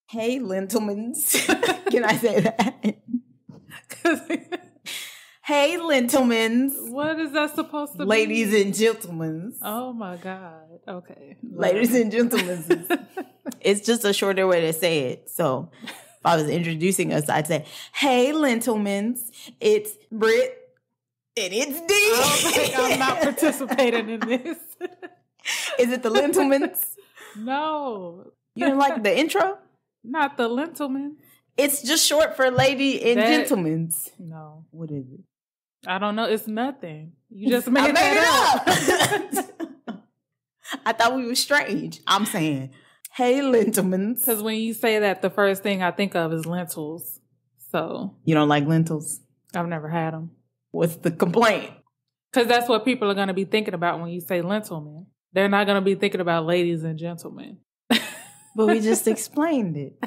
Hey, Lentilmans. Can I say that? Hey, Lentilmans. What is that supposed to be? Ladies and gentlemen. Oh, my God. Okay. Ladies and gentlemen. It's just a shorter way to say it. So if I was introducing us, I'd say, hey, Lentilmans. It's Britt. And it's D. I'm not participating in this. Is it the Lentilmans? No. You didn't like the intro? Not the Lentilman. It's just short for lady and gentlemen's. No. What is it? I don't know. It's nothing. You just made that up. I thought we were strange. I'm saying, hey, Lentilmans. Because when you say that, the first thing I think of is lentils. So. You don't like lentils? I've never had them. What's the complaint? Because that's what people are going to be thinking about when you say lentilman. They're not going to be thinking about ladies and gentlemen. But we just explained it.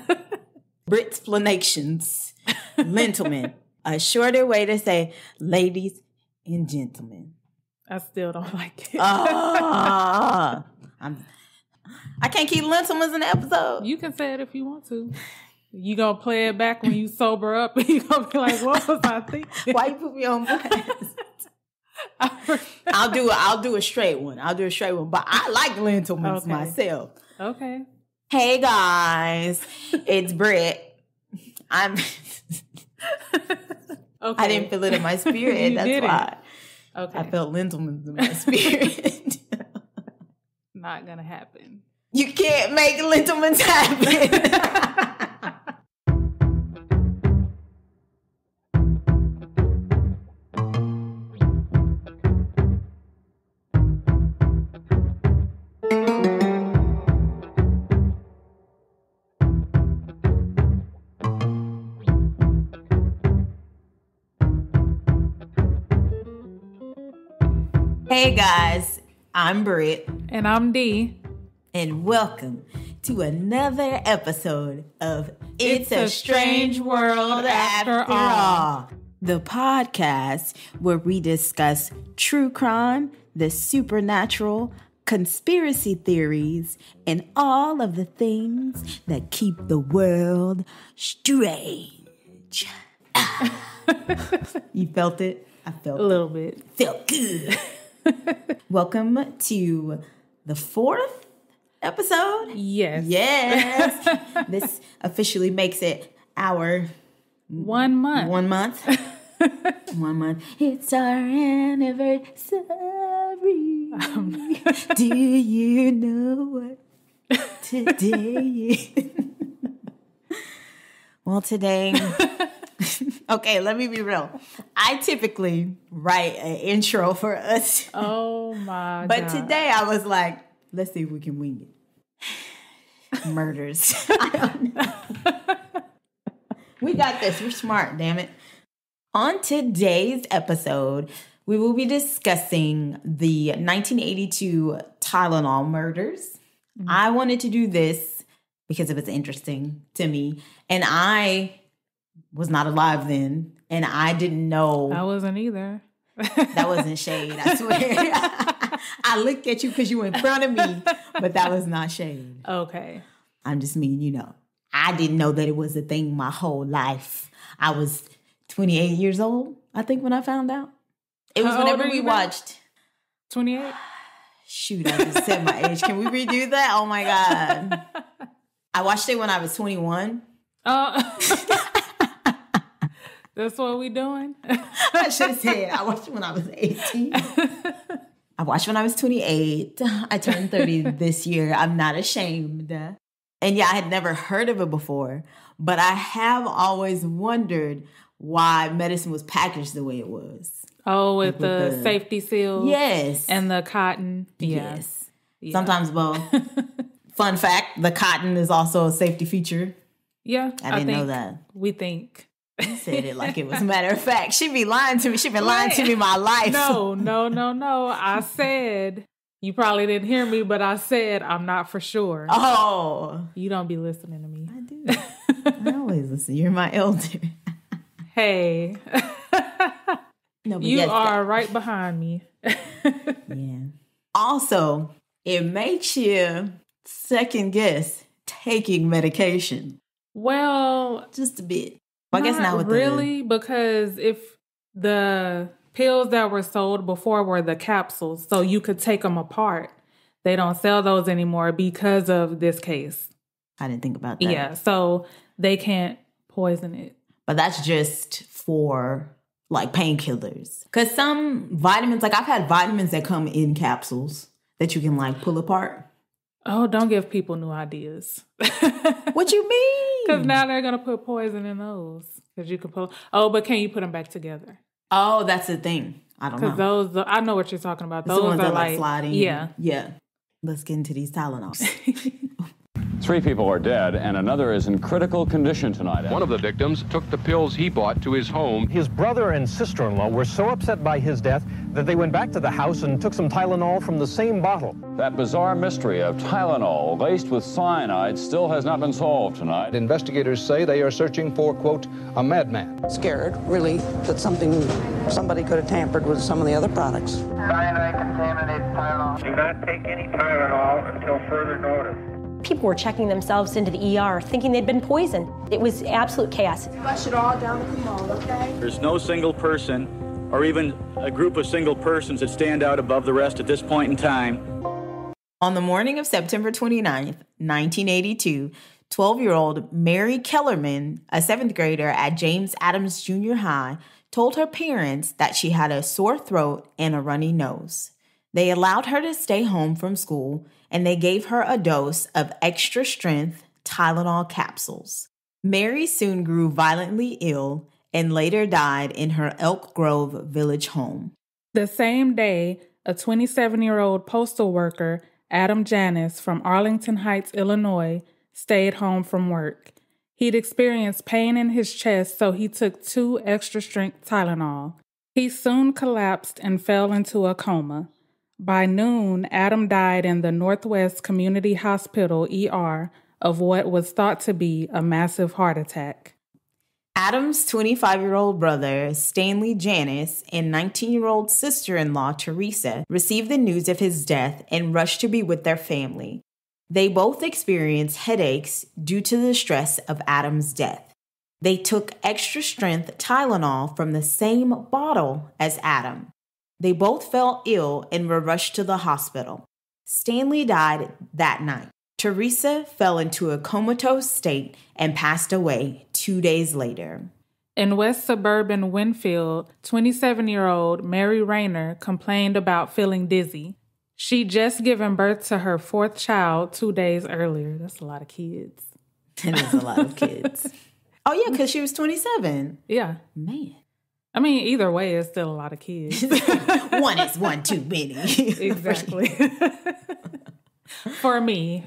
Britsplanations. Lentilman. A shorter way to say ladies and gentlemen. I still don't like it. I can't keep lentilmans in the episode. You can say it if you want to. You gonna play it back when you sober up and you gonna be like, what was I thinking? Why you put me on blast? I'll do a straight one. But I like lentilmans myself. Okay. Hey guys, it's Britt. Okay. I didn't feel it in my spirit. That's why. Okay. I felt lentilmans in my spirit. Not gonna happen. You can't make lentilmans happen. Hey guys, I'm Britt. And I'm Dee. And welcome to another episode of It's a Strange World After All. The podcast where we discuss true crime, the supernatural, conspiracy theories, and all of the things that keep the world strange. You felt it? I felt a little bit. Felt good. Welcome to the 4th episode. Yes. This officially makes it our 1 month. 1 month. 1 month. It's our anniversary. Do you know what today is? Well, today... Okay, let me be real. I typically write an intro for us. Oh, my God. But today I was like, let's see if we can wing it. Murders. I don't know. We got this. We're smart, damn it. On today's episode, we will be discussing the 1982 Tylenol murders. Mm-hmm. I wanted to do this because it was interesting to me. And I was not alive then, and I didn't know. I wasn't either. That wasn't shade, I swear. I looked at you because you were in front of me, but that was not shade. Okay. I'm just mean, I didn't know that it was a thing my whole life. I was 28 years old, I think, when I found out. It was whenever we watched. 28? Shoot, I just said my age. Can we redo that? Oh, my God. I watched it when I was 21. That's what we doing? I should have said I watched it when I was 18. I watched when I was 28. I turned 30 this year. I'm not ashamed. And yeah, I had never heard of it before, but I have always wondered why medicine was packaged the way it was. Oh, with the safety seals? Yes. And the cotton? Yes. Yeah. Sometimes both. Fun fact, the cotton is also a safety feature. Yeah. I didn't know that. We think. You said it like it was a matter of fact. She be lying to me. She been lying to me my life. No. I said, you probably didn't hear me, but I said I'm not for sure. Oh. You don't be listening to me. I do. I always listen. You're my elder. Hey. No, you are right behind me. Yeah. Also, it makes you second guess taking medication. Well, just a bit. Well, I guess not with really, because if the pills that were sold before were the capsules, so you could take them apart. They don't sell those anymore because of this case. I didn't think about that. Yeah, so they can't poison it. But that's just for like painkillers. Because some vitamins, like I've had vitamins that come in capsules that you can like pull apart. Oh, don't give people new ideas. What you mean? Because now they're going to put poison in those. Because you can pull. Oh, but can you put them back together? Oh, that's the thing. I don't know. Because those, I know what you're talking about. Those ones are that like sliding. Yeah. Yeah. Let's get into these Tylenols. 3 people are dead, and another is in critical condition tonight. One of the victims took the pills he bought to his home. His brother and sister-in-law were so upset by his death that they went back to the house and took some Tylenol from the same bottle. That bizarre mystery of Tylenol laced with cyanide still has not been solved tonight. Investigators say they are searching for, quote, a madman. Scared, really, that somebody could have tampered with some of the other products. Cyanide-contaminated Tylenol. Do not take any Tylenol until further notice. People were checking themselves into the ER thinking they'd been poisoned. It was absolute chaos. Flush it all down the commode, okay? There's no single person or even a group of single persons that stand out above the rest at this point in time. On the morning of September 29th, 1982, 12-year-old Mary Kellerman, a 7th grader at James Adams Junior High, told her parents that she had a sore throat and a runny nose. They allowed her to stay home from school, and they gave her a dose of extra-strength Tylenol capsules. Mary soon grew violently ill and later died in her Elk Grove village home. The same day, a 27-year-old postal worker, Adam Janis from Arlington Heights, Illinois, stayed home from work. He'd experienced pain in his chest, so he took 2 extra-strength Tylenol. He soon collapsed and fell into a coma. By noon, Adam died in the Northwest Community Hospital ER of what was thought to be a massive heart attack. Adam's 25-year-old brother, Stanley Janis, and 19-year-old sister-in-law, Teresa, received the news of his death and rushed to be with their family. They both experienced headaches due to the stress of Adam's death. They took extra-strength Tylenol from the same bottle as Adam. They both fell ill and were rushed to the hospital. Stanley died that night. Teresa fell into a comatose state and passed away 2 days later. In West Suburban Winfield, 27-year-old Mary Rayner complained about feeling dizzy. She'd just given birth to her 4th child 2 days earlier. That's a lot of kids. That is a lot of kids. Oh, yeah, because she was 27. Yeah. Man. I mean, either way, it's still a lot of kids. One is one too many. Exactly. For me.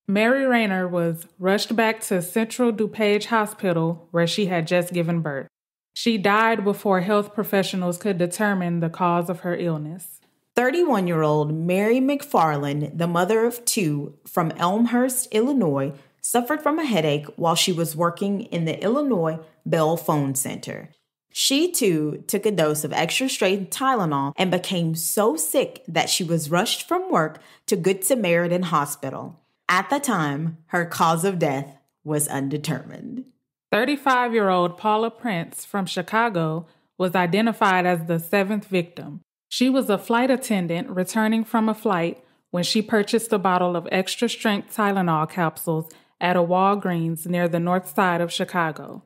Mary Rayner was rushed back to Central DuPage Hospital, where she had just given birth. She died before health professionals could determine the cause of her illness. 31-year-old Mary McFarland, the mother of 2 from Elmhurst, Illinois, suffered from a headache while she was working in the Illinois Bell Phone Center. She, too, took a dose of extra-strength Tylenol and became so sick that she was rushed from work to Good Samaritan Hospital. At the time, her cause of death was undetermined. 35-year-old Paula Prince from Chicago was identified as the 7th victim. She was a flight attendant returning from a flight when she purchased a bottle of extra-strength Tylenol capsules at a Walgreens near the north side of Chicago.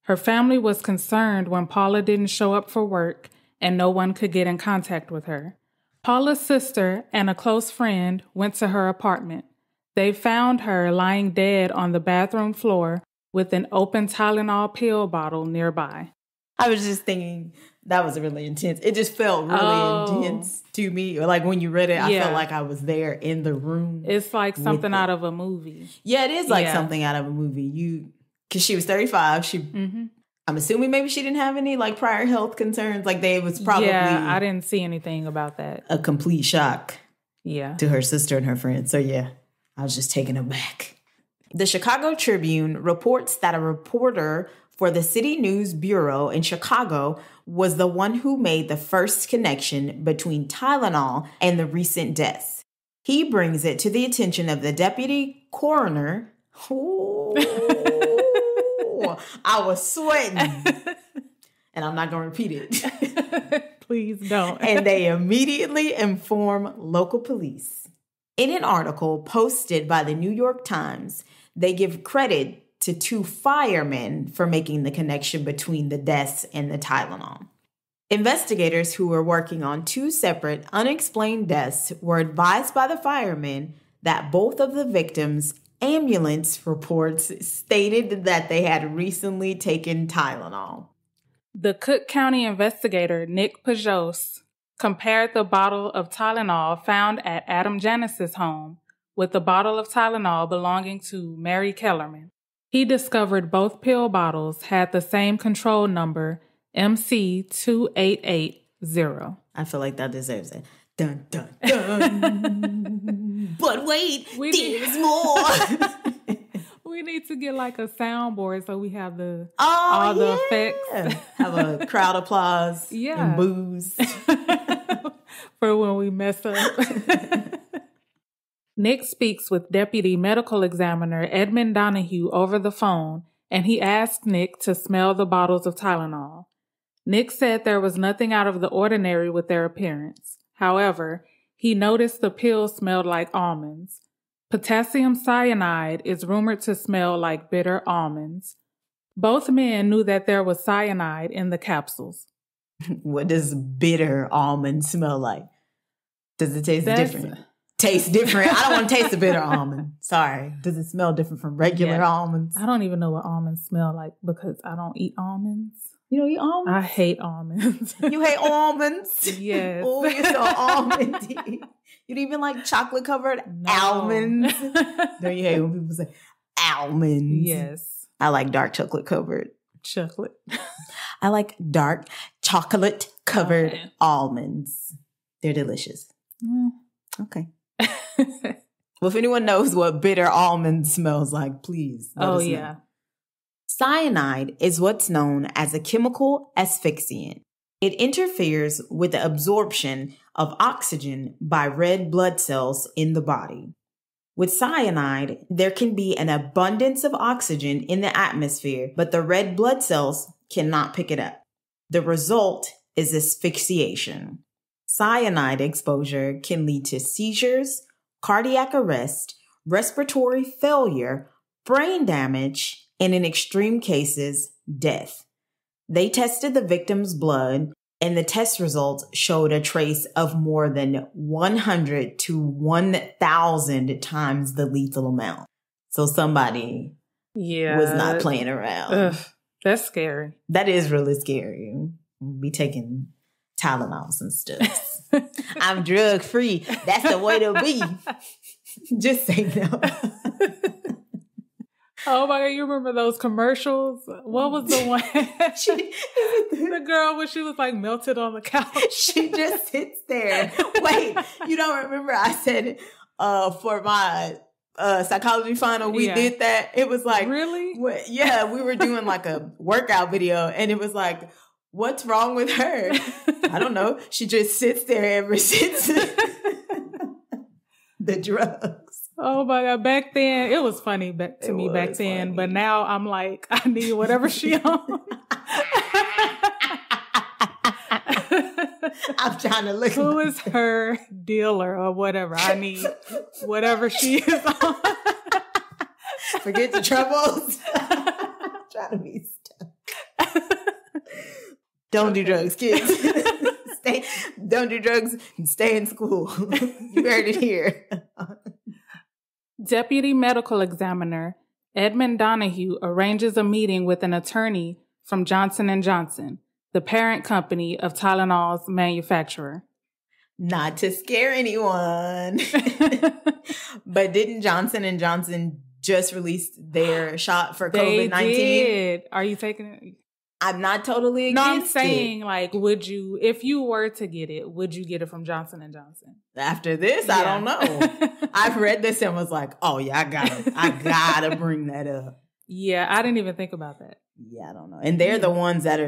Her family was concerned when Paula didn't show up for work and no one could get in contact with her. Paula's sister and a close friend went to her apartment. They found her lying dead on the bathroom floor with an open Tylenol pill bottle nearby. I was just thinking that was really intense. It just felt really intense to me. Like when you read it, I felt like I was there in the room. It's like something out of a movie. Yeah, it is like something out of a movie. Because she was 35. I'm assuming maybe she didn't have any like prior health concerns. Like it was probably... Yeah, I didn't see anything about that. A complete shock to her sister and her friends. So yeah, I was just taken aback. The Chicago Tribune reports that a reporter for the City News Bureau in Chicago was the one who made the first connection between Tylenol and the recent deaths. He brings it to the attention of the deputy coroner. know. I was sweating. And I'm not going to repeat it. Please don't. And they immediately inform local police. In an article posted by the New York Times, they give credit to 2 firemen for making the connection between the deaths and the Tylenol. Investigators who were working on 2 separate unexplained deaths were advised by the firemen that both of the victims' ambulance reports stated that they had recently taken Tylenol. The Cook County investigator, Nick Pajos, compared the bottle of Tylenol found at Adam Janis's home with the bottle of Tylenol belonging to Mary Kellerman. He discovered both pill bottles had the same control number, MC2880. I feel like that deserves it. Dun, dun, dun. But wait, there's more. We need to get like a soundboard so we have the effects. Have a crowd applause and boos. For when we mess up. Nick speaks with Deputy Medical Examiner Edmund Donahue over the phone, and he asked Nick to smell the bottles of Tylenol. Nick said there was nothing out of the ordinary with their appearance. However, he noticed the pills smelled like almonds. Potassium cyanide is rumored to smell like bitter almonds. Both men knew that there was cyanide in the capsules. What does bitter almond smell like? Does it taste different? Taste different. I don't want to taste the bitter almond. Sorry. Does it smell different from regular almonds? I don't even know what almonds smell like because I don't eat almonds. You don't eat almonds? I hate almonds. You hate almonds? Yes. Oh, you're so almondy. You don't even like chocolate-covered almonds? Don't you hate when people say almonds? Yes. I like dark chocolate-covered. Chocolate. I like dark chocolate-covered almonds. They're delicious. Okay. Well, if anyone knows what bitter almond smells like, please let us know. Cyanide is what's known as a chemical asphyxiant. It interferes with the absorption of oxygen by red blood cells in the body. With cyanide, there can be an abundance of oxygen in the atmosphere, but the red blood cells cannot pick it up. The result is asphyxiation. Cyanide exposure can lead to seizures, cardiac arrest, respiratory failure, brain damage, and in extreme cases, death. They tested the victim's blood, and the test results showed a trace of more than 100 to 1,000 times the lethal amount. So somebody was not playing around. Ugh, that's scary. That is really scary. We'll be taking Tylenols and stuff. I'm drug free. That's the way to be. Just say no. Oh my God, you remember those commercials? What was the one? The girl when she was like melted on the couch. She just sits there. Wait, you don't remember I said for my psychology final, we did that. It was like, really? We were doing like a workout video and it was like, what's wrong with her? I don't know. She just sits there ever since the drugs. Oh my God. Back then, it was funny to me back then. But now I'm like, I need whatever she on. I'm trying to look. Who is her dealer or whatever? I need whatever she is on. Forget your troubles. Trying to be stuck. Don't do drugs, kids. Don't do drugs and stay in school. You heard it here. Deputy Medical Examiner Edmund Donahue arranges a meeting with an attorney from Johnson & Johnson, the parent company of Tylenol's manufacturer. Not to scare anyone. But didn't Johnson & Johnson just release their shot for COVID-19? They did. Are you taking it? I'm not totally against No, I'm saying, like, would you, if you were to get it, would you get it from Johnson & Johnson? After this, I don't know. I've read this and was like, oh yeah, I gotta bring that up. Yeah, I didn't even think about that. Yeah, I don't know. And they're the ones that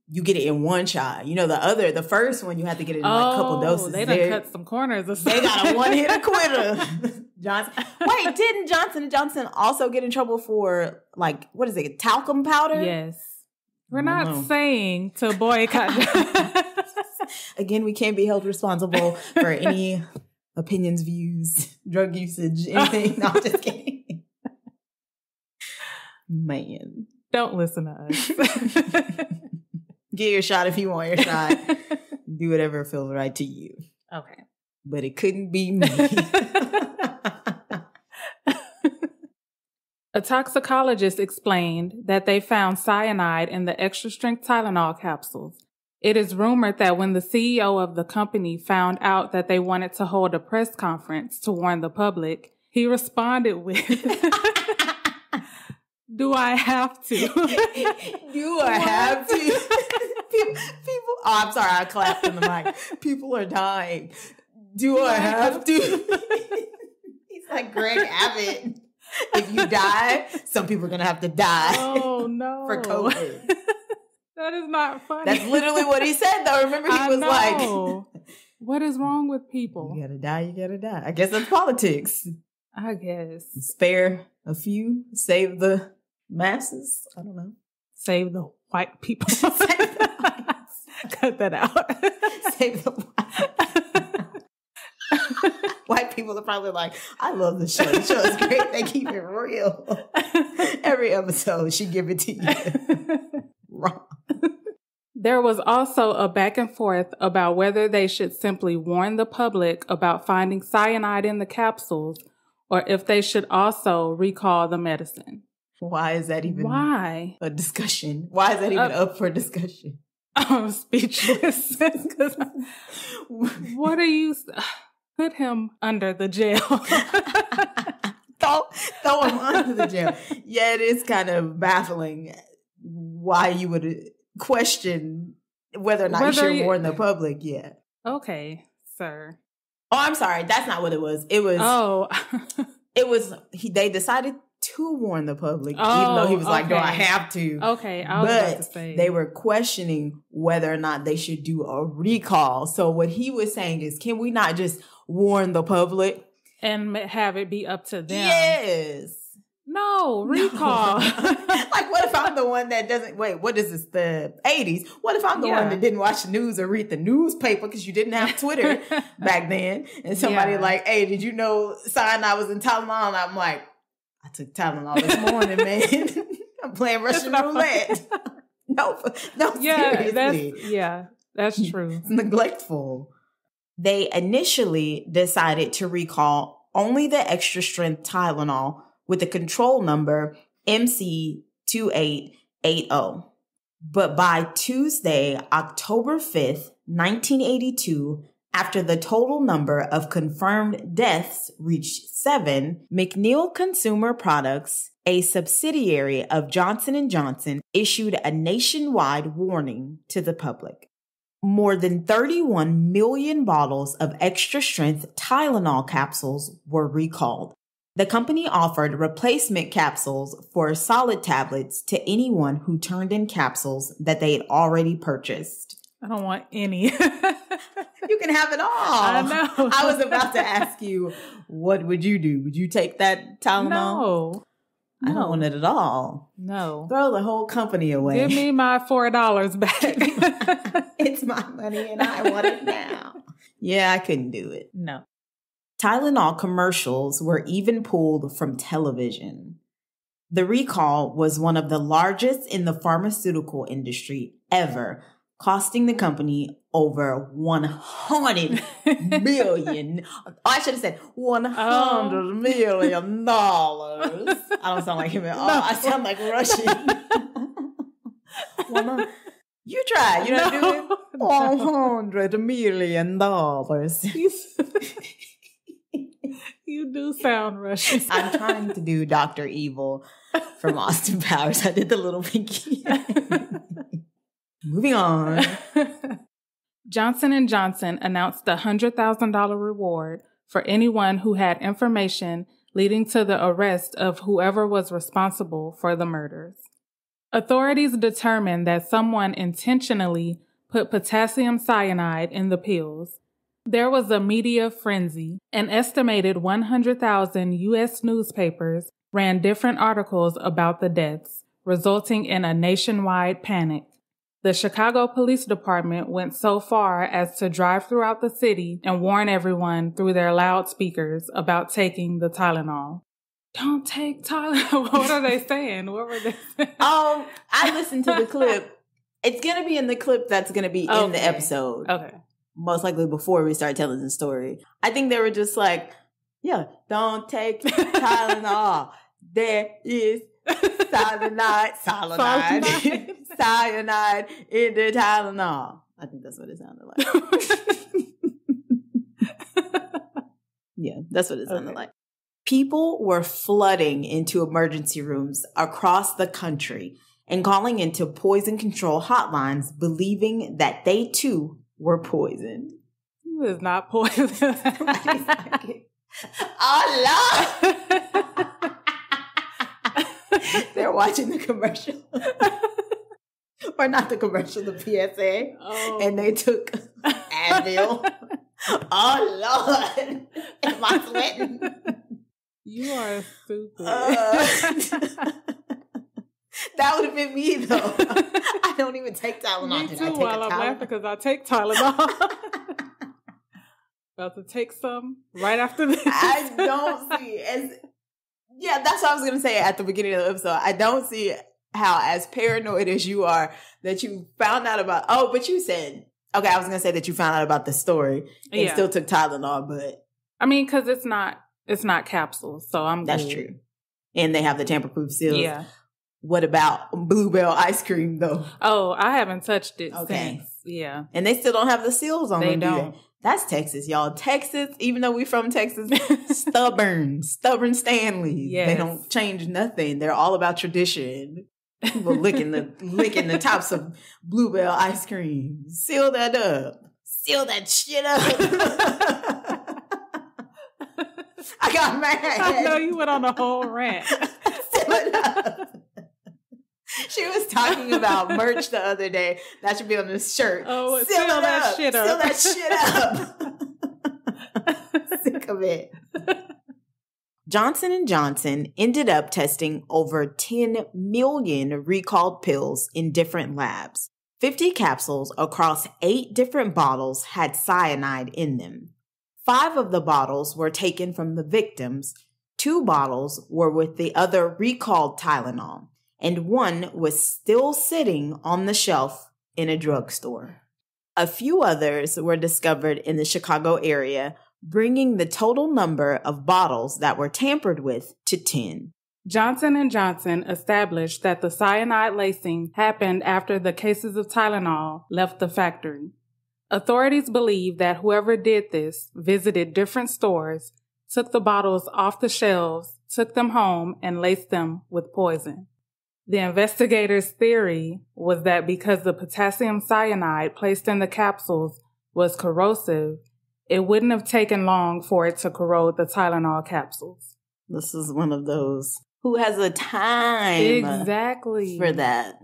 you get it in one shot. You know, the first one, you have to get it in like a couple doses. They done cut some corners or something. They got a one-hitter quitter. Johnson. Wait, didn't Johnson & Johnson also get in trouble for, like, what is it, talcum powder? Yes. We're not saying to boycott. Again, we can't be held responsible for any opinions, views, drug usage, anything. No, I'm just kidding. Man. Don't listen to us. Get your shot if you want your shot. Do whatever feels right to you. Okay. But it couldn't be me. A toxicologist explained that they found cyanide in the extra-strength Tylenol capsules. It is rumored that when the CEO of the company found out that they wanted to hold a press conference to warn the public, he responded with, "Do I have to? Do I have to?" People, oh, I'm sorry, I clapped in the mic. People are dying. Do I have to? He's like Greg Abbott. If you die, some people are going to have to die. Oh, no. For COVID. That is not funny. That's literally what he said, though. Remember, he was like, what is wrong with people? You gotta die, you gotta die. I guess that's politics. I guess. Spare a few, save the masses. I don't know. Save the white people. Cut that out. Save the white. White people are probably like, I love the show. The show is great. They keep it real. Every episode, she give it to you. Wrong. There was also a back and forth about whether they should simply warn the public about finding cyanide in the capsules or if they should also recall the medicine. Why is that even a discussion? Why is that even up for discussion? I'm speechless. What are you... Put him under the jail. Throw him under the jail. Yeah, it is kind of baffling why you would question whether or not you should warn the public. Yeah. Okay, sir. Oh, I'm sorry. That's not what it was. It was. They decided to warn the public, even though he was like, "Do I have to?" Okay, I was about to say they were questioning whether or not they should do a recall. So what he was saying is, can we not just warn the public and have it be up to them? Yes. No, recall. Like, what if I'm the one that doesn't, wait, what is this, the 80s? What if I'm the one that didn't watch the news or read the newspaper because you didn't have Twitter back then? And somebody like, hey, did you know cyanide was in Tylenol? And I'm like, I took Tylenol this morning, man. I'm playing Russian roulette. No, seriously. That's true. It's neglectful. They initially decided to recall only the extra-strength Tylenol with the control number MC2880. But by Tuesday, October 5th, 1982, after the total number of confirmed deaths reached 7, McNeil Consumer Products, a subsidiary of Johnson & Johnson, issued a nationwide warning to the public. More than 31 million bottles of extra-strength Tylenol capsules were recalled. The company offered replacement capsules for solid tablets to anyone who turned in capsules that they had already purchased. I don't want any. You can have it all. I know. I was about to ask you, what would you do? Would you take that Tylenol? No. I don't want it at all. No. Throw the whole company away. Give me my $4 back. It's my money and I want it now. Yeah, I couldn't do it. No. Tylenol commercials were even pulled from television. The recall was one of the largest in the pharmaceutical industry ever, costing the company over $100 million. I should have said $100 million. I don't sound like him at all. No. I sound like Russian. You try. You know what I'm doing? $100 million. You do sound Russian. I'm trying to do Dr. Evil from Austin Powers. I did the little pinky. Moving on. Johnson & Johnson announced a $100,000 reward for anyone who had information leading to the arrest of whoever was responsible for the murders. Authorities determined that someone intentionally put potassium cyanide in the pills. There was a media frenzy. An estimated 100,000 U.S. newspapers ran different articles about the deaths, resulting in a nationwide panic. The Chicago Police Department went so far as to drive throughout the city and warn everyone through their loudspeakers about taking the Tylenol. Don't take Tylenol. What are they saying? What were they saying? I listened to the clip. It's going to be in the clip that's going to be in the episode. Okay. Most likely before we start telling the story. I think they were just like, yeah, don't take Tylenol. There is cyanide in the Tylenol. I think that's what it sounded like. Yeah, that's what it sounded like. People were flooding into emergency rooms across the country and calling into poison control hotlines, believing that they too were poisoned. It is not poison. Oh, Lord! They're watching the commercial. Or not the commercial, the PSA. Oh. And they took Advil. Oh, Lord. Am I sweating? You are stupid. That would have been me, though. I don't even take Tylenol. Me too, while I'm laughing because I take Tylenol. About to take some right after this. I don't see yeah, that's what I was going to say at the beginning of the episode. I don't see how, as paranoid as you are, that you found out about, but you said, okay, I was going to say that you found out about the story and still took Tylenol, but. I mean, because it's not capsules, so I'm That's good. true. And they have the tamper-proof seals. Yeah. What about Bluebell ice cream, though? Oh, I haven't touched it since. Yeah. And they still don't have the seals on them. They don't. That's Texas, y'all. Texas, even though we're from Texas, stubborn Stanleys. Yes. They don't change nothing. They're all about tradition. People licking the tops of Bluebell ice cream. Seal that up. Seal that shit up. I got mad. I know you went on a whole rant. Seal it up. She was talking about merch the other day. That should be on this shirt. Oh, seal that shit up. Seal that shit up. Sick of it. Johnson & Johnson ended up testing over 10 million recalled pills in different labs. 50 capsules across 8 different bottles had cyanide in them. 5 of the bottles were taken from the victims. 2 bottles were with the other recalled Tylenol. And 1 was still sitting on the shelf in a drugstore. A few others were discovered in the Chicago area, bringing the total number of bottles that were tampered with to 10. Johnson & Johnson established that the cyanide lacing happened after the cases of Tylenol left the factory. Authorities believe that whoever did this visited different stores, took the bottles off the shelves, took them home, and laced them with poison. The investigators' theory was that because the potassium cyanide placed in the capsules was corrosive, it wouldn't have taken long for it to corrode the Tylenol capsules. This is one of those. Who has a time exactly for that?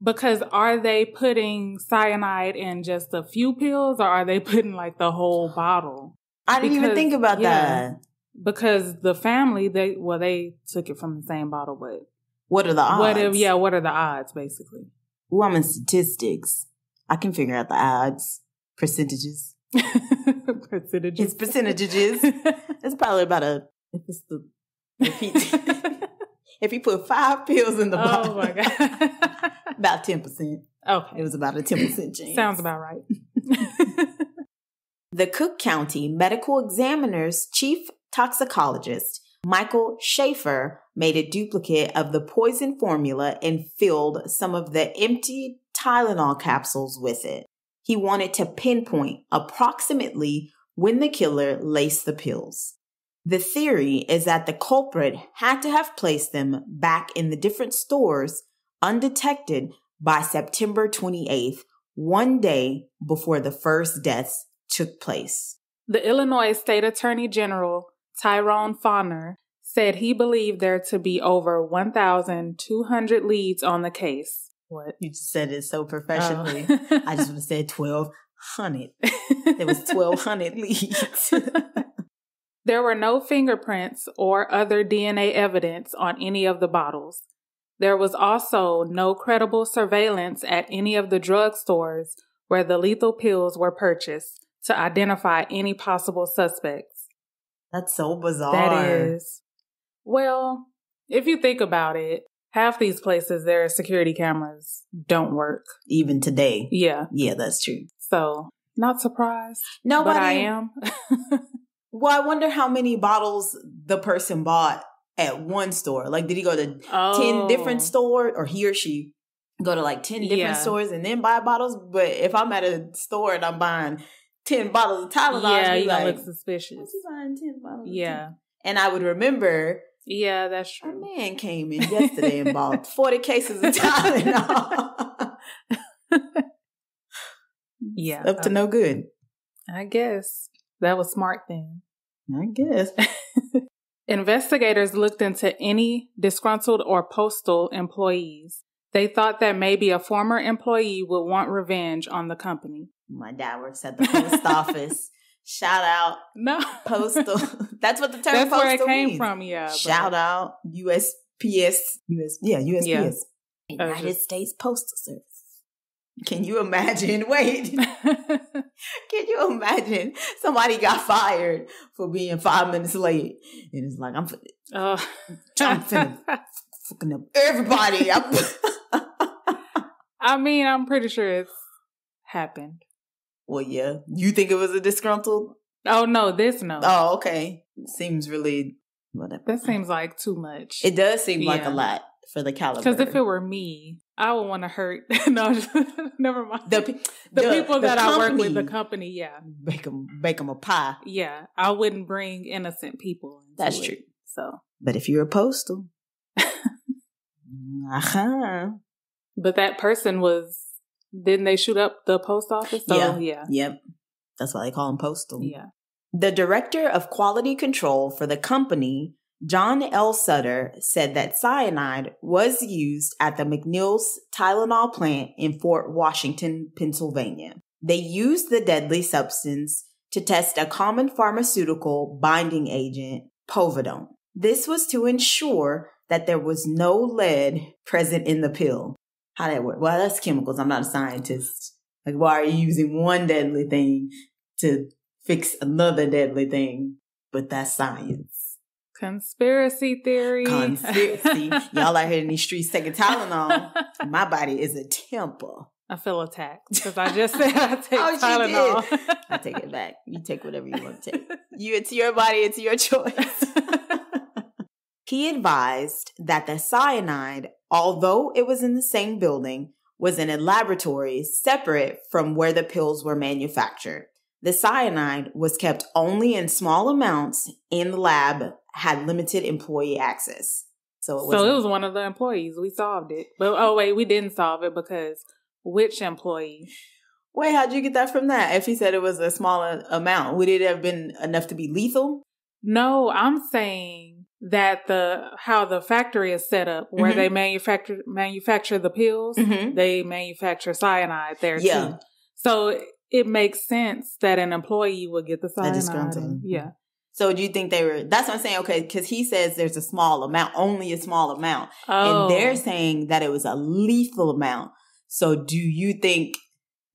Because are they putting cyanide in just a few pills or are they putting like the whole bottle? I didn't even think about that. Because the family, they took it from the same bottle, but what are the odds? What are the odds, basically? Ooh, I'm in statistics. I can figure out the odds. Percentages. It's percentages. It's probably about if you put 5 pills in the bottle. Oh, my God. About 10%. Okay. It was about a 10% chance. Sounds about right. The Cook County Medical Examiner's chief toxicologist, Michael Schaefer, made a duplicate of the poison formula and filled some of the empty Tylenol capsules with it. He wanted to pinpoint approximately when the killer laced the pills. The theory is that the culprit had to have placed them back in the different stores undetected by September 28th, one day before the first deaths took place. The Illinois State Attorney General, Tyrone Fauner, said he believed there to be over 1,200 leads on the case. What? You just said it so professionally. I just would have said 12 100. There was 1,200 leads. There were no fingerprints or other DNA evidence on any of the bottles. There was also no credible surveillance at any of the drugstores where the lethal pills were purchased to identify any possible suspects. That's so bizarre. That is. Well, if you think about it, half these places, their security cameras don't work. Even today. Yeah. Yeah, that's true. So, not surprised. Nobody, but I am. Well, I wonder how many bottles the person bought at one store. Like, did he go to 10 different stores, or he or she go to like 10 different stores and then buy bottles? But if I'm at a store and I'm buying 10 bottles of Tylenol, you like, look suspicious. What's he buying 10 bottles? Yeah. And I would remember. Yeah, that's true. A man came in yesterday and bought 40 cases of Tylenol. Yeah. Up to no good. I guess. That was smart then. I guess. Investigators looked into any disgruntled or postal employees. They thought that maybe a former employee would want revenge on the company. My dad works at the post office. Shout out. No. Postal. That's what the term That's postal where it came means. from, yeah. Shout out USPS. USPS. Yeah. United States Postal Service. Can you imagine? Wait. Can you imagine somebody got fired for being 5 minutes late? And it's like, I'm finna fucking up everybody. I mean, I'm pretty sure it's happened. Well, yeah. You think it was a disgruntled? Oh, no. Oh, okay. Seems really, whatever. That seems like too much. It does seem like a lot for the caliber. Because if it were me, I would want to hurt. No, never mind. The people that I work with, the company, yeah. Bake them a pie. Yeah. I wouldn't bring innocent people into That's true. So. But if you're a postal. But that person didn't they shoot up the post office? So, yeah. Yep. That's why they call them postal. Yeah. The director of quality control for the company, John L. Sutter, said that cyanide was used at the McNeil's Tylenol plant in Fort Washington, Pennsylvania. They used the deadly substance to test a common pharmaceutical binding agent, povidone. This was to ensure that there was no lead present in the pill. How that work? Well, that's chemicals. I'm not a scientist. Like, why are you using one deadly thing to fix another deadly thing? But that's science. Conspiracy theory. Conspiracy. Y'all out here in these streets taking Tylenol. My body is a temple. I feel attacked because I just said I take Tylenol. I take it back. You take whatever you want to take. It's your body. It's your choice. He advised that the cyanide, although it was in the same building, was in a laboratory separate from where the pills were manufactured. The cyanide was kept only in small amounts and the lab had limited employee access. So it was one of the employees. We solved it. But we didn't solve it because which employee? Wait, how'd you get that from that? If he said it was a smaller amount, would it have been enough to be lethal? No, I'm saying that how the factory is set up, where they manufacture the pills, they manufacture cyanide there too. So it makes sense that an employee would get the cyanide. Yeah. So do you think that's what I'm saying, okay, because he says there's a small amount, only a small amount. Oh. And they're saying that it was a lethal amount. So do you think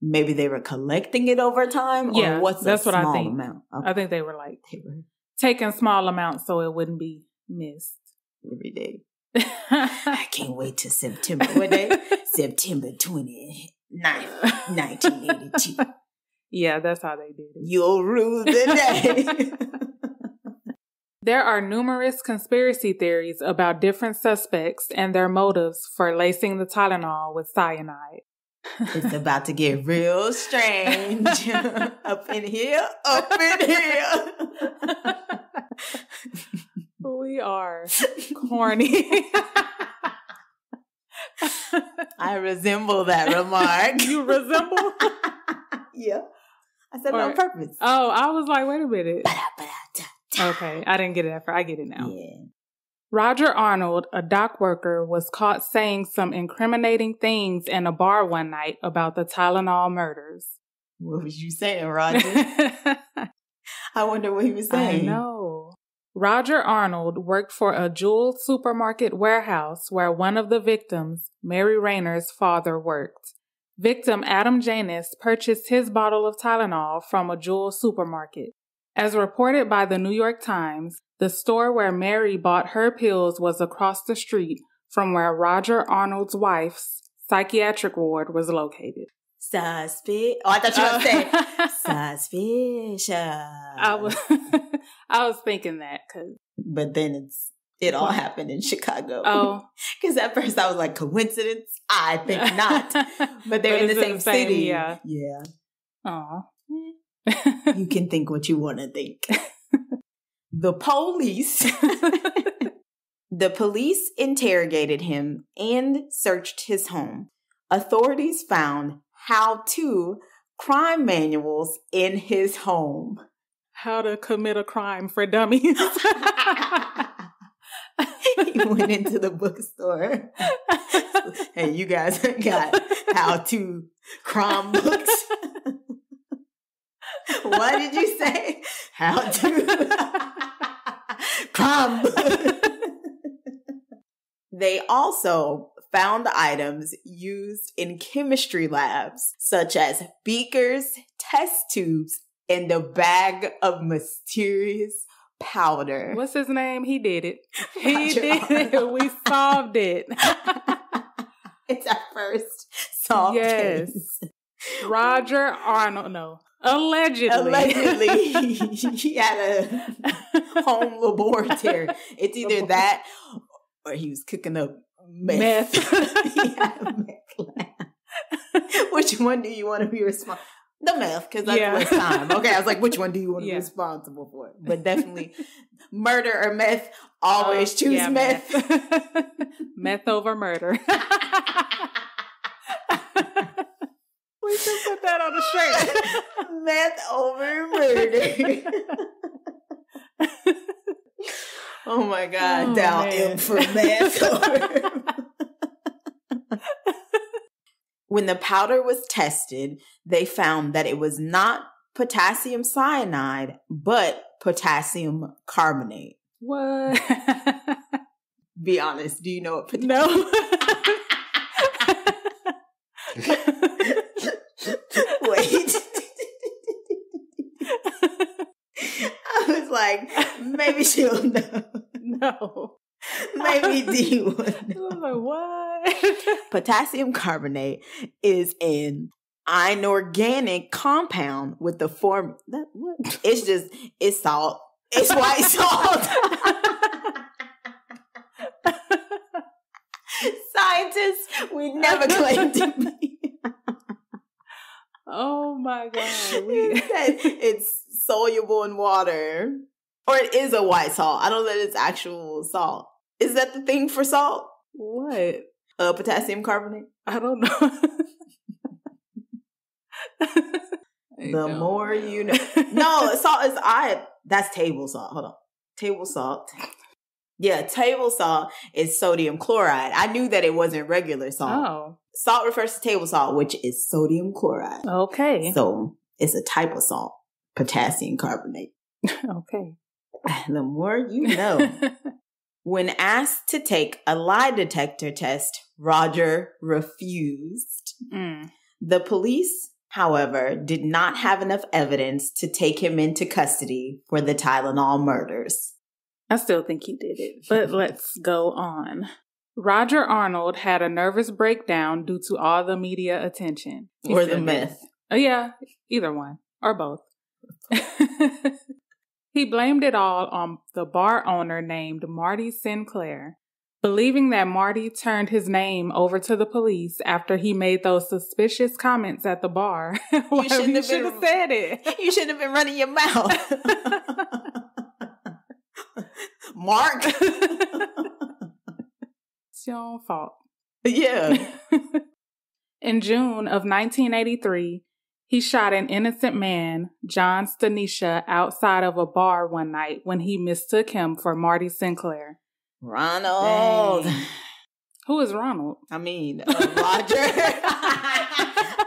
maybe they were collecting it over time? Yeah, or what's that's what I think. Amount? Okay. I think they were taking small amounts so it wouldn't be missed. Every day. I can't wait till September. What day? September 29th, 1982. Yeah, that's how they did it. You'll rue the day. There are numerous conspiracy theories about different suspects and their motives for lacing the Tylenol with cyanide. It's about to get real strange. Up in here, up in here. We are corny. I resemble that remark. You resemble? Yeah. I said it on purpose. Oh, I was like, wait a minute. Okay, I didn't get it at first. I get it now. Yeah. Roger Arnold, a dock worker, was caught saying some incriminating things in a bar one night about the Tylenol murders. What was you saying, Roger? I wonder what he was saying. I know. Roger Arnold worked for a Jewel supermarket warehouse where one of the victims, Mary Rayner's father, worked. Victim Adam Janus purchased his bottle of Tylenol from a Jewel supermarket. As reported by the New York Times, the store where Mary bought her pills was across the street from where Roger Arnold's wife's psychiatric ward was located. Suspicious. Oh, I thought you were going to say suspicious. I was thinking that. But then it all happened in Chicago. Oh. Because at first I was like, coincidence? I think not. But they're in the same city. Yeah. Yeah. Aw. You can think what you want to think. The police interrogated him and searched his home. Authorities found how-to crime manuals in his home. How to commit a crime for dummies. He went into the bookstore. Hey, you guys got how-to crime books? What did you say? How-to crime books. They also found items used in chemistry labs, such as beakers, test tubes, and a bag of mysterious powder. What's his name? He did it. He did it. We solved it. It's our first solved case. Roger Arnold. No. Allegedly. He had a home laboratory. It's either that or he was cooking up meth. He had a meth lab. Which one do you want to be responsible? The meth, because that's less time. Okay, I was like, which one do you want to be responsible for? But definitely murder or meth, always choose meth. Meth over murder. We should put that on the shirt. Meth over murder. Oh my God, down M for meth. When the powder was tested, they found that it was not potassium cyanide, but potassium carbonate. What? Be honest, do you know what potassium? No. Wait. I was like, maybe she'll know. No. Maybe D would know. I'm like, what? Potassium carbonate is an inorganic compound with the form. It's salt. It's white salt. Scientists, we never claimed to be. Oh my God. It's soluble in water. Or it is a white salt. I don't know that it's actual salt. Is that the thing for salt? What? Potassium carbonate? I don't know. The more you know. No, salt is that's table salt. Hold on. Table salt. Yeah, table salt is sodium chloride. I knew that it wasn't regular salt. Oh. Salt refers to table salt, which is sodium chloride. Okay. So it's a type of salt. Potassium carbonate. Okay. The more you know. When asked to take a lie detector test, Roger refused. The police, however, did not have enough evidence to take him into custody for the Tylenol murders. I still think he did it, but let's go on. Roger Arnold had a nervous breakdown due to all the media attention. Or the meth. Yeah, either one. Or both. He blamed it all on the bar owner named Marty Sinclair, believing that Marty turned his name over to the police after he made those suspicious comments at the bar. You shouldn't have said it. You shouldn't have been running your mouth. Mark. It's your own fault. Yeah. In June of 1983, he shot an innocent man, John Stanisha, outside of a bar one night when he mistook him for Marty Sinclair. Ronald. Dang. Who is Ronald? I mean, Roger.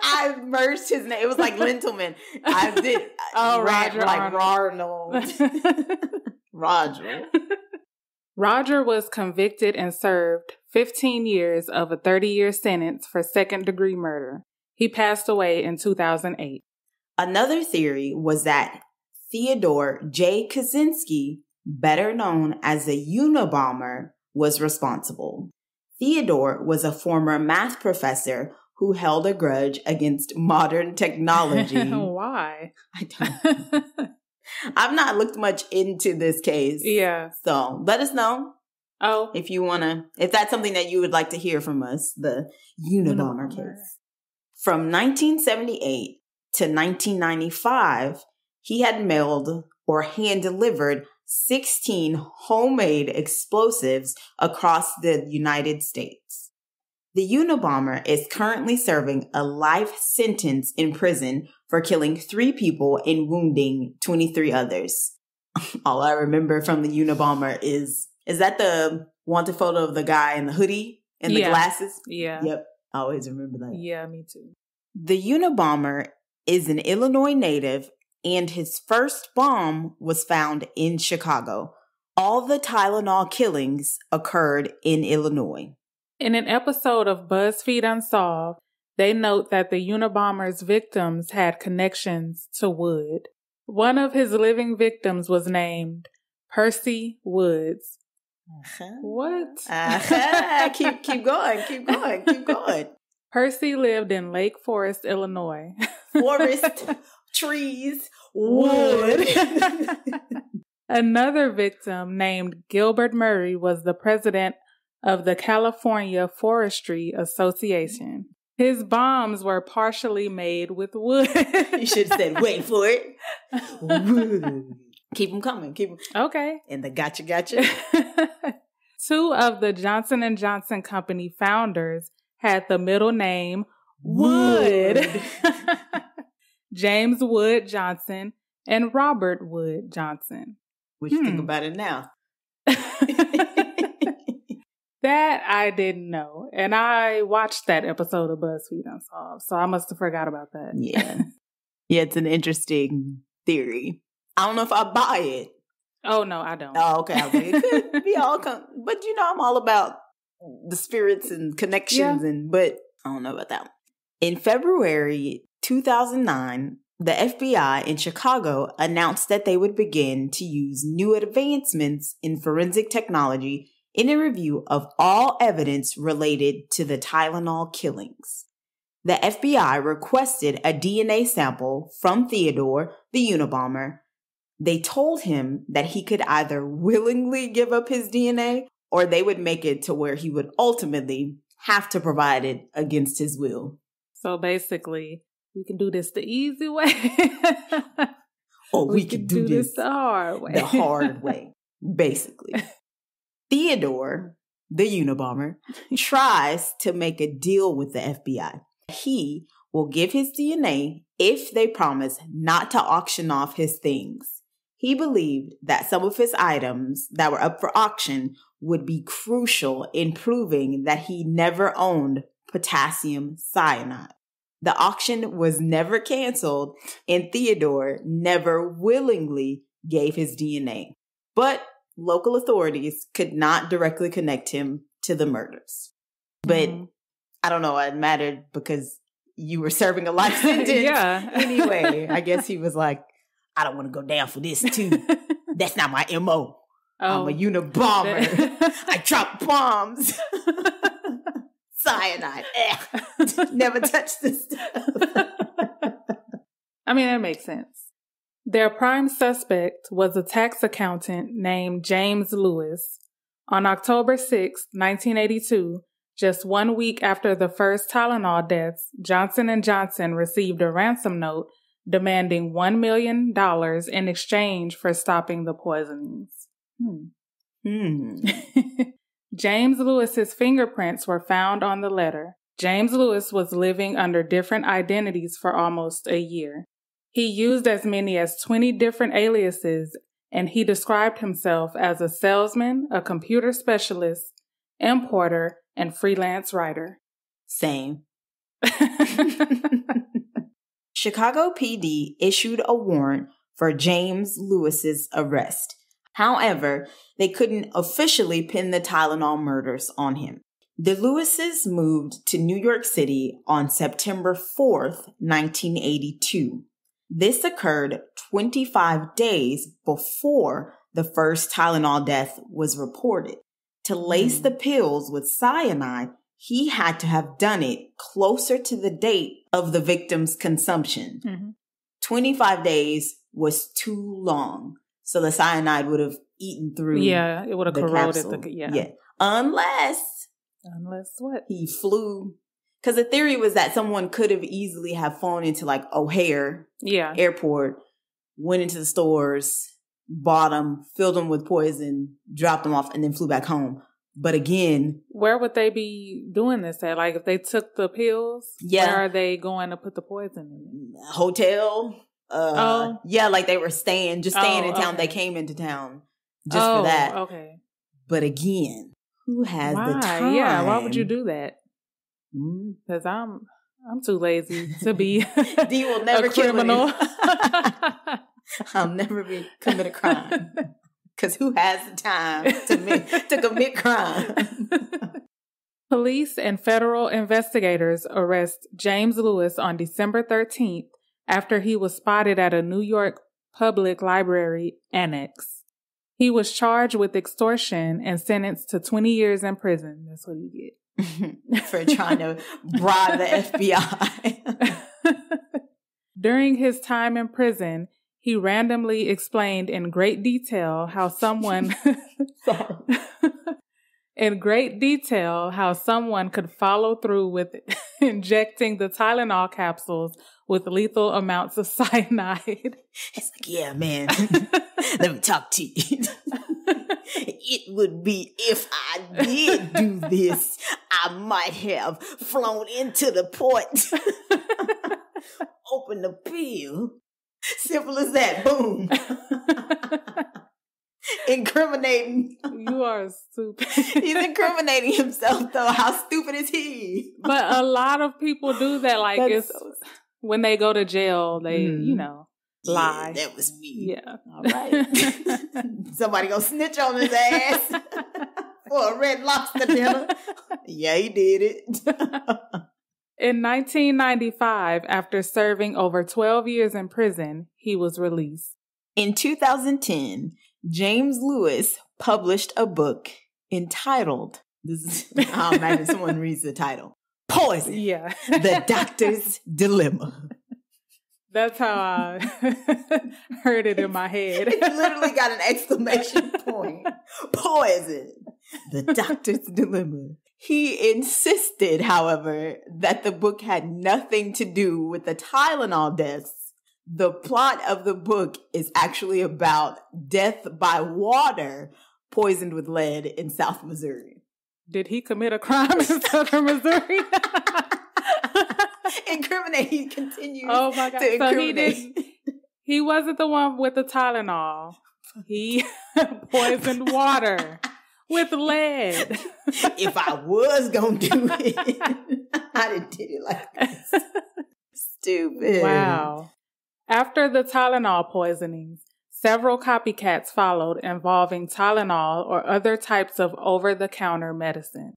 I merged his name. It was like Lentilman. I did. Roger. Like Arnold. Roger. Roger was convicted and served 15 years of a 30-year sentence for second-degree murder. He passed away in 2008. Another theory was that Theodore J. Kaczynski, better known as the Unabomber, was responsible. Theodore was a former math professor who held a grudge against modern technology. Why? I don't know. I've not looked much into this case. Yeah. So let us know. Oh. If that's something that you would like to hear from us, the Unabomber case. From 1978 to 1995, he had mailed or hand-delivered 16 homemade explosives across the United States. The Unabomber is currently serving a life sentence in prison for killing 3 people and wounding 23 others. All I remember from the Unabomber is that the wanted photo of the guy in the hoodie and the glasses? Yeah. Yep. I always remember that. Yeah, me too. The Unabomber is an Illinois native, and his first bomb was found in Chicago. All the Tylenol killings occurred in Illinois. In an episode of BuzzFeed Unsolved, they note that the Unabomber's victims had connections to Wood. One of his living victims was named Percy Woods. What? Keep going. Percy lived in Lake Forest, Illinois. Forest, trees, wood. Another victim named Gilbert Murray was the president of the California Forestry Association. His bombs were partially made with wood. You should have said, wait for it. Wood. Keep them coming. Okay. And the gotcha. 2 of the Johnson & Johnson Company founders had the middle name Wood. James Wood Johnson and Robert Wood Johnson. What you think about it now? That I didn't know. And I watched that episode of BuzzFeed Unsolved, so I must have forgot about that. Yeah. Yeah, it's an interesting theory. I don't know if I buy it. Oh, no, I don't. Oh, okay. It could be all but I'm all about the spirits and connections, but I don't know about that one. In February 2009, the FBI in Chicago announced that they would begin to use new advancements in forensic technology in a review of all evidence related to the Tylenol killings. The FBI requested a DNA sample from Theodore, the Unabomber. They told him that he could either willingly give up his DNA or they would make it to where he would ultimately have to provide it against his will. So basically, we can do this the easy way. Or we can do this the hard way. The hard way, basically. Theodore, the Unabomber, tries to make a deal with the FBI. He will give his DNA if they promise not to auction off his things. He believed that some of his items that were up for auction would be crucial in proving that he never owned potassium cyanide. The auction was never canceled, and Theodore never willingly gave his DNA. But local authorities could not directly connect him to the murders. But I don't know, it mattered because you were serving a life sentence. Yeah. Anyway, I guess he was like, I don't want to go down for this too. That's not my MO. I'm a Unabomber. I drop bombs. Cyanide. Never touch this stuff. I mean, that makes sense. Their prime suspect was a tax accountant named James Lewis. On October 6, 1982, just 1 week after the first Tylenol deaths, Johnson & Johnson received a ransom note demanding $1 million in exchange for stopping the poisonings. James Lewis's fingerprints were found on the letter. James Lewis was living under different identities for almost a year. He used as many as 20 different aliases, and he described himself as a salesman, a computer specialist, importer, and freelance writer. Same. Chicago PD issued a warrant for James Lewis's arrest. However, they couldn't officially pin the Tylenol murders on him. The Lewises moved to New York City on September 4th, 1982. This occurred 25 days before the first Tylenol death was reported. To lace the pills with cyanide, he had to have done it closer to the date of the victim's consumption. 25 days was too long. So the cyanide would have eaten through. Yeah, it would have corroded the Unless what? He flew. Because the theory was that someone could have easily have flown into like O'Hare Airport, went into the stores, bought them, filled them with poison, dropped them off, and then flew back home. But again, where would they be doing this at? Like if they took the pills, where are they going to put the poison in? Hotel. Like they were staying in town. Okay. They came into town just for that. Okay. But again, who has the time? Yeah, why would you do that? Because I'm too lazy to be D will never a criminal. I'll never commit a crime. Because who has the time to commit crime? Police and federal investigators arrest James Lewis on December 13th after he was spotted at a New York public library annex. He was charged with extortion and sentenced to 20 years in prison. That's what he get. For trying to bribe the FBI. During his time in prison, he randomly explained in great detail how someone could follow through with injecting the Tylenol capsules with lethal amounts of cyanide. It's like, yeah, man, let me talk to you. It would be if I did do this, I might have flown into the port, opened the pill. Simple as that. Boom. Incriminating. You are stupid. He's incriminating himself, though. How stupid is he? But a lot of people do that. Like, when they go to jail, they, lie. Yeah, that was me. Yeah. All right. Somebody gonna snitch on his ass for a Red Lobster dinner. Yeah, he did it. In 1995, after serving over 12 years in prison, he was released. In 2010, James Lewis published a book entitled, I'll imagine someone reads the title, Poison, The Doctor's Dilemma. That's how I heard it in my head. It literally got an exclamation point. Poison, The Doctor's Dilemma. He insisted, however, that the book had nothing to do with the Tylenol deaths. The plot of the book is actually about death by water poisoned with lead in South Missouri. Did he commit a crime in Southern Missouri? Incriminate. He continues to incriminate. He wasn't the one with the Tylenol. He poisoned water. With lead. If I was going to do it, I'd have did it like this. Stupid. Wow. After the Tylenol poisonings, several copycats followed involving Tylenol or other types of over-the-counter medicine.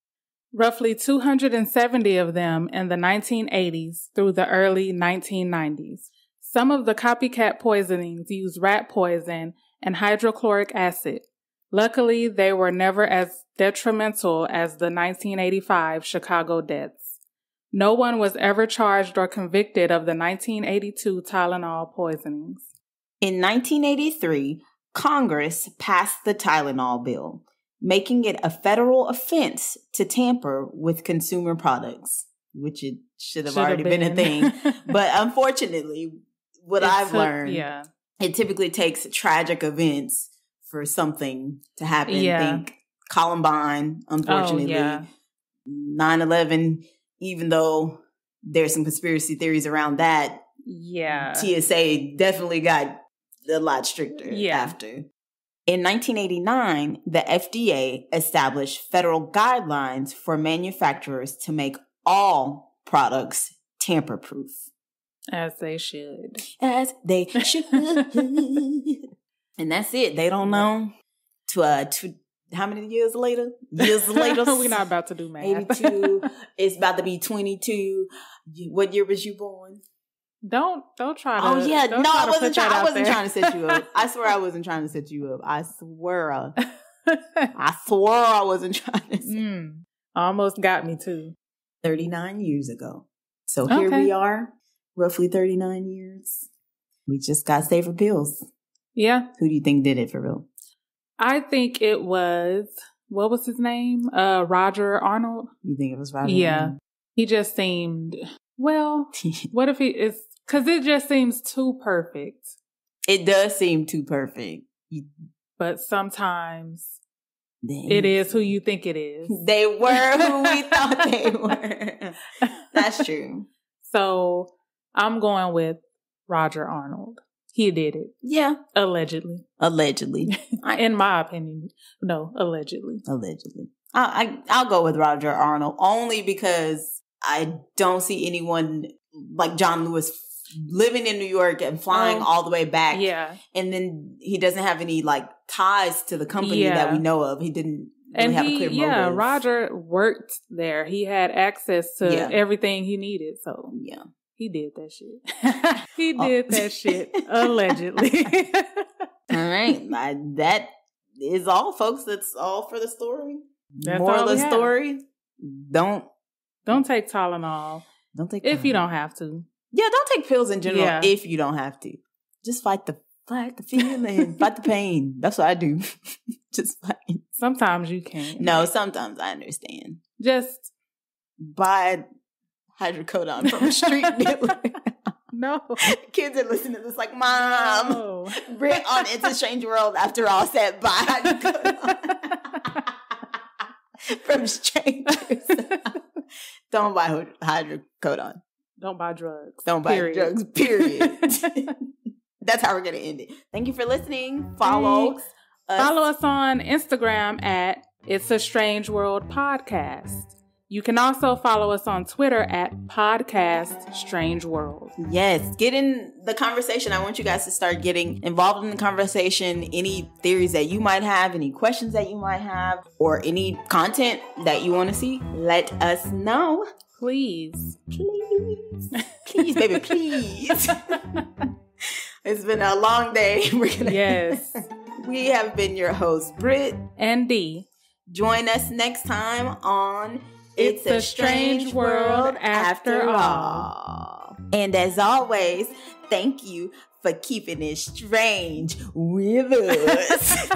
Roughly 270 of them in the 1980s through the early 1990s. Some of the copycat poisonings used rat poison and hydrochloric acid. Luckily, they were never as detrimental as the 1985 Chicago deaths. No one was ever charged or convicted of the 1982 Tylenol poisonings. In 1983, Congress passed the Tylenol bill, making it a federal offense to tamper with consumer products, which it should have already been a thing. But unfortunately, I've learned, it typically takes tragic events for something to happen. Think Columbine, unfortunately. 9/11, even though there's some conspiracy theories around that. TSA definitely got a lot stricter after. In 1989, the FDA established federal guidelines for manufacturers to make all products tamper-proof. As they should. As they should. And that's it. They don't know. How many years later? We're not about to do math. 82. It's about to be 22. What year was you born? Don't try to. Oh yeah, no, I wasn't trying to set you up. I swear I wasn't trying to set you up. I swear I wasn't trying to. Almost got me too. 39 years ago. So here we are, roughly 39 years. We just got safer pills. Yeah. Who do you think did it for real? I think it was, what was his name? Roger Arnold. You think it was Roger? Yeah. Arnold? He just seemed, well, what if he is, because it just seems too perfect. It does seem too perfect. But sometimes it is who you think it is. They were who we thought they were. That's true. So I'm going with Roger Arnold. He did it. Yeah. Allegedly. In my opinion. No, allegedly. I'll go with Roger Arnold only because I don't see anyone like John Lewis living in New York and flying all the way back. Yeah. And then he doesn't have any like ties to the company that we know of. He didn't really have a clear motive. Yeah, Roger worked there. He had access to everything he needed. So yeah. He did that shit. He did that shit, allegedly. All right. That is all, folks. That's all for the story. That's Moral all of the story. Don't take Tylenol. Don't take if you don't have to. Yeah, don't take pills in general if you don't have to. Just fight the feeling, fight the pain. That's what I do. Just fight. Sometimes you can't. No, sometimes I understand. Just buy hydrocodone from a street dealer. No. Kids are listening to this like, Mom, Britt on It's a Strange World after all said buy hydrocodone from strangers. Don't buy hydrocodone. Don't buy drugs. Don't buy drugs, period. That's how we're going to end it. Thank you for listening. Follow us on Instagram at It's a Strange World Podcast. You can also follow us on Twitter at Podcast Strange World. Yes, get in the conversation. I want you guys to start getting involved in the conversation. Any theories that you might have, any questions that you might have, or any content that you want to see, let us know. Please. Please, baby, please. It's been a long day. Yes. We have been your hosts, Britt and Dee. Join us next time on It's a Strange World After All. And as always, thank you for keeping it strange with us.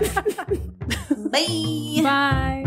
Bye. Bye.